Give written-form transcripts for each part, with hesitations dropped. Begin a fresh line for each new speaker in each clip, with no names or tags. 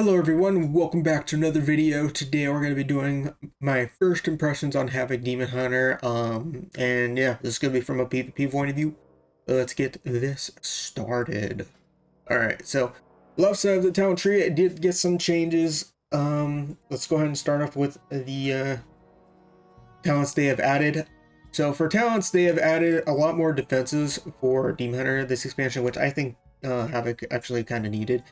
Hello everyone, welcome back to another video. Today we're going to be doing my first impressions on Havoc Demon Hunter. And yeah, this is going to be from a PvP point of view. Let's get this started. Alright, so left side of the talent tree, it did get some changes. Let's go ahead and start off with the talents they have added. So for talents, they have added a lot more defenses for Demon Hunter this expansion, which I think Havoc actually kind of needed.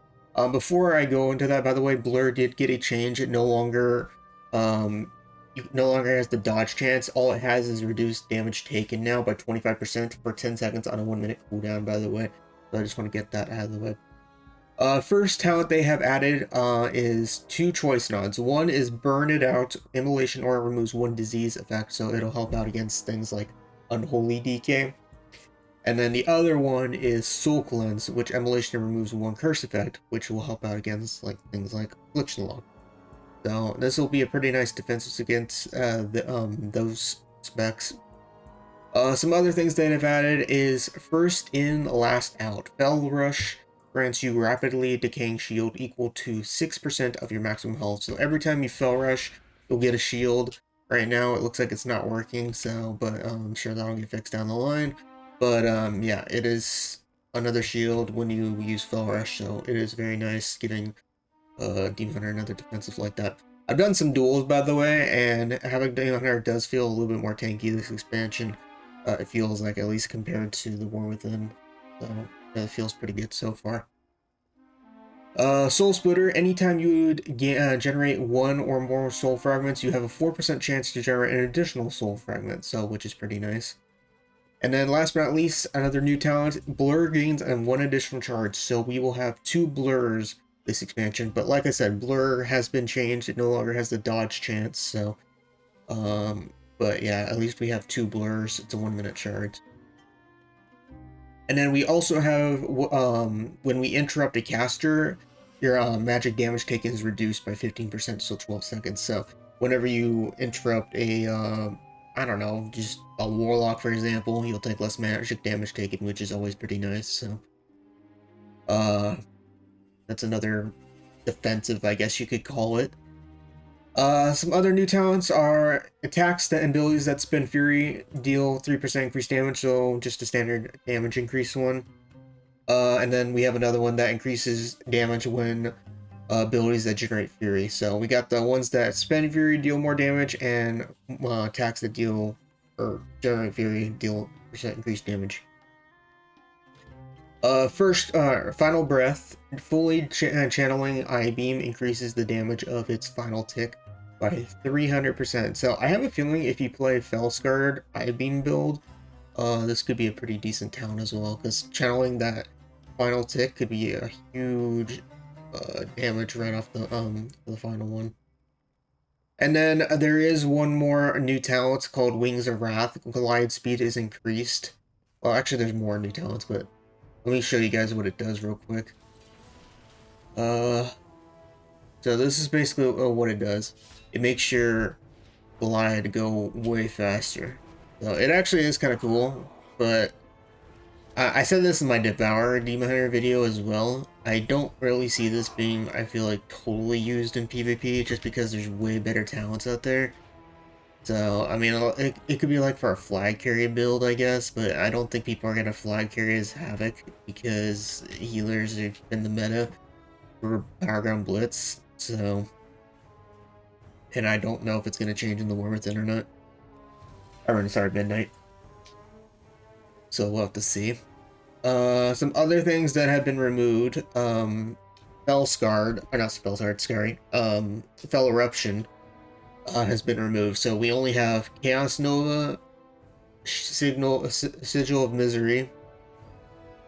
Before I go into that, by the way, Blur did get a change. It no longer has the dodge chance. All it has is reduced damage taken now by 25% for 10 seconds on a 1-minute cooldown, by the way. So I just want to get that out of the way. First talent they have added is 2 choice nods. One is Burn It Out. Immolation Aura removes 1 disease effect, so it'll help out against things like Unholy Decay. And then the other one is Soul Cleanse, which Immolation removes 1 curse effect, which will help out against things like Affliction Log. So this will be a pretty nice defense against those specs. Some other things they have added is First In, Last Out. Fell Rush grants you rapidly decaying shield equal to 6% of your maximum health. So every time you Fell Rush, you'll get a shield. Right now it looks like it's not working, but I'm sure that'll get fixed down the line. But yeah, it is another shield when you use Fell Rush, so it is very nice giving Demon Hunter another defensive like that. I've done some duels, by the way, and having Demon Hunter does feel a little bit more tanky this expansion. It feels like, at least compared to the War Within, so it feels pretty good so far. Soul Splitter, anytime you would generate 1 or more soul fragments, you have a 4% chance to generate an additional soul fragment, so which is pretty nice. And then last but not least, another new talent, Blur gains and 1 additional charge, so we will have 2 blurs this expansion. But like I said, Blur has been changed, it no longer has the dodge chance, so but yeah, at least we have 2 blurs. It's a 1-minute charge. And then we also have when we interrupt a caster, your magic damage taken is reduced by 15%, so 12 seconds. So whenever you interrupt a I don't know, just a warlock, for example, you'll take less magic damage taken, which is always pretty nice. So, that's another defensive, I guess you could call it. Some other new talents are attacks and abilities that spin fury deal 3% increased damage, so just a standard damage increase one. And then we have another one that increases damage when abilities that generate fury. So we got the ones that spend fury deal more damage, and attacks that deal or generate fury deal percent increased damage. First, Final Breath. Fully channeling Eye Beam increases the damage of its final tick by 300%. So I have a feeling if you play Fellscarred Eye Beam build, this could be a pretty decent talent as well, because channeling that final tick could be a huge damage right off the final one. And then there is one more new talent called Wings of Wrath. Glide speed is increased. Well, actually, there's more new talents, but let me show you guys what it does real quick. So this is basically what it does. It makes your glide go way faster. So it actually is kind of cool, but I said this in my Devour Demon Hunter video as well. I don't really see this being, I feel like, totally used in PvP, just because there's way better talents out there. So, I mean, it could be like for a flag carry build, I guess, but I don't think people are going to flag carry as Havoc, because healers have been the meta for Power Ground Blitz, so... And I don't know if it's going to change in the War Within or not. Or, sorry, Midnight. So we'll have to see. Some other things that have been removed, Fell-Scarred, or not Fell-Scarred, sorry, Fell Eruption has been removed, so we only have Chaos Nova, Sigil of Misery,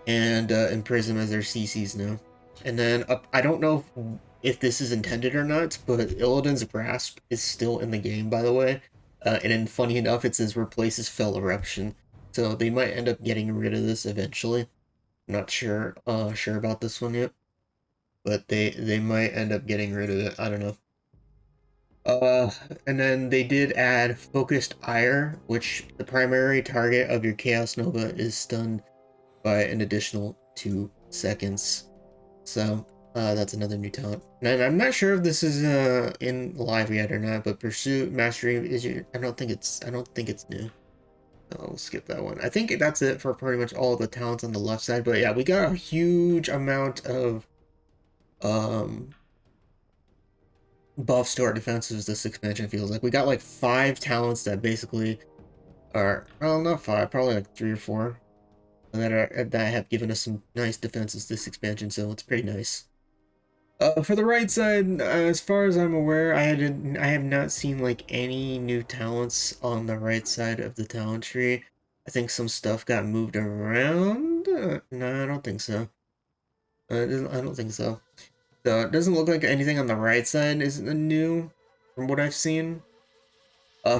and Imprison as their CCs now. And then, I don't know if this is intended or not, but Illidan's Grasp is still in the game, by the way, and then funny enough, it says replaces Fell Eruption. So they might end up getting rid of this eventually. I'm not sure about this one yet, but they might end up getting rid of it. I don't know. And then they did add Focused Ire, which the primary target of your Chaos Nova is stunned by an additional 2 seconds. So That's another new talent. And I'm not sure if this is in live yet or not, but Pursuit Mastery is your, I don't think it's new. I'll skip that one. I think that's it for pretty much all of the talents on the left side. But yeah, we got a huge amount of um buffs to our defenses this expansion feels like. We got like 5 talents that basically are, well, not 5, probably like 3 or 4 that have given us some nice defenses this expansion, so it's pretty nice. For the right side, as far as I'm aware, I have not seen like any new talents on the right side of the talent tree. I think some stuff got moved around. No, I don't think so. I don't think so. So it doesn't look like anything on the right side is new, from what I've seen.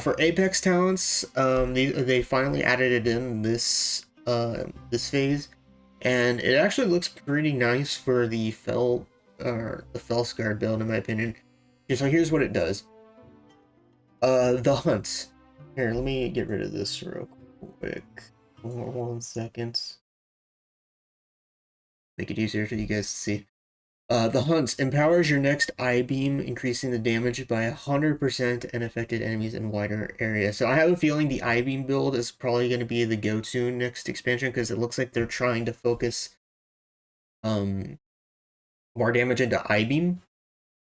For Apex talents, they finally added it in this phase, and it actually looks pretty nice for the Felskar build, in my opinion. So here's what it does. The hunt. Here, let me get rid of this real quick. 1 second. Make it easier for you guys to see. The hunt empowers your next I-beam, increasing the damage by 100% and affected enemies in wider area. So I have a feeling the I-beam build is probably going to be the go-to next expansion, because it looks like they're trying to focus more damage into I-beam.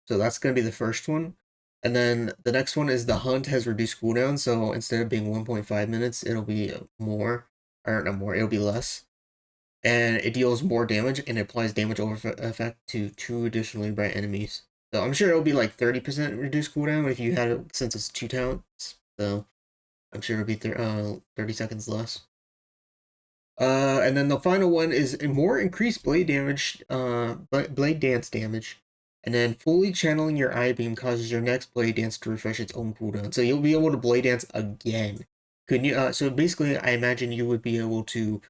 So that's going to be the first one. And then the next one is the hunt has reduced cooldown, so instead of being 1.5 minutes, it'll be more, or not more, it'll be less. And it deals more damage and applies damage over effect to 2 additionally bright enemies. So I'm sure it'll be like 30% reduced cooldown if you had it, since it's 2 talents. So I'm sure it'll be 30 seconds less. And then the final one is more increased blade damage, blade dance damage. And then fully channeling your I-beam causes your next blade dance to refresh its own cooldown. So you'll be able to blade dance again. Couldn't you? So basically, I imagine you would be able to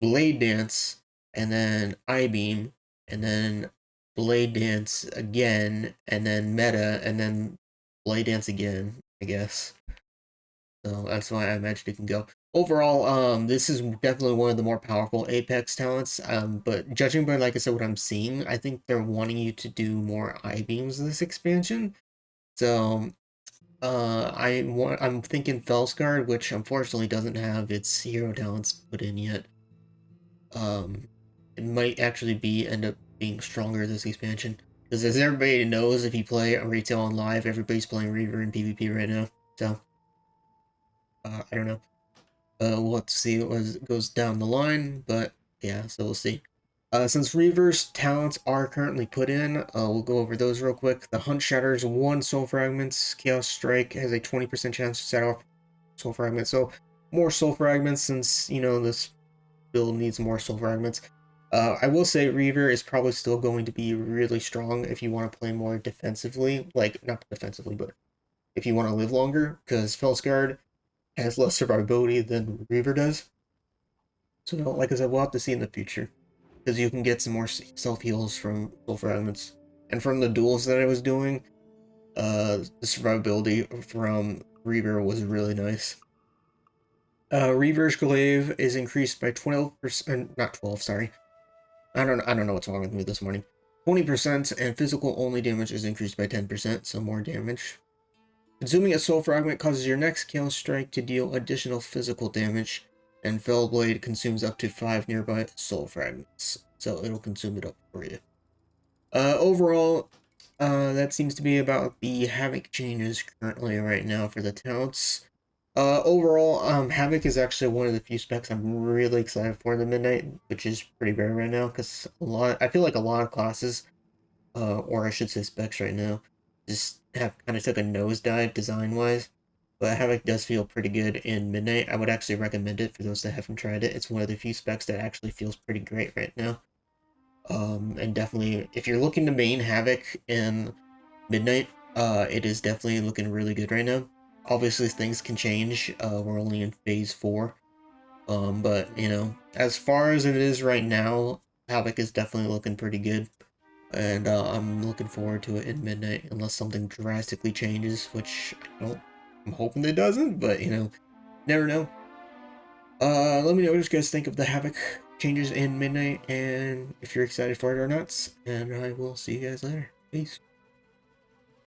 blade dance and then I-beam and then blade dance again and then meta and then blade dance again, I guess. So that's why I imagine it can go. Overall, this is definitely one of the more powerful Apex talents. But judging by, like I said, what I'm seeing, I think they're wanting you to do more I-beams this expansion. So I'm thinking Felskar, which unfortunately doesn't have its hero talents put in yet. It might actually end up being stronger this expansion. Because as everybody knows, if you play retail and live, everybody's playing Reaver in PvP right now. So, I don't know. We'll have to see what goes down the line, but yeah, so we'll see. Since Reaver's talents are currently put in, we'll go over those real quick. The Hunt shatters 1 soul fragments. Chaos Strike has a 20% chance to set off soul fragments. So more soul fragments, since, you know, this build needs more soul fragments. I will say Reaver is probably still going to be really strong if you want to play more defensively. Like, not defensively, but if you want to live longer, because Felskar has less survivability than Reaver does. So, like I said, we'll have to see in the future, because you can get some more self-heals from soul fragments. And from the duels that I was doing, the survivability from Reaver was really nice. Reaver's glaive is increased by 12%, not 12, sorry. I don't know what's wrong with me this morning. 20%, and physical only damage is increased by 10%, so more damage. Consuming a soul fragment causes your next chaos strike to deal additional physical damage, and Fell Blade consumes up to 5 nearby soul fragments, so it'll consume it up for you. Overall, that seems to be about the Havoc changes currently right now for the talents. Overall, Havoc is actually one of the few specs I'm really excited for in the Midnight, which is pretty rare right now, because I feel like a lot of classes, or I should say specs right now, just have kind of took a nosedive design-wise. But Havoc does feel pretty good in Midnight. I would actually recommend it for those that haven't tried it. It's one of the few specs that actually feels pretty great right now. And definitely, if you're looking to main Havoc in Midnight, it is definitely looking really good right now. Obviously, things can change. We're only in phase 4. But, you know, as far as it is right now, Havoc is definitely looking pretty good. And I'm looking forward to it in Midnight, unless something drastically changes, which I'm hoping it doesn't, but, you know, never know. Let me know what you guys think of the Havoc. changes in midnight, and if you're excited for it or not. And I will see you guys later. Peace.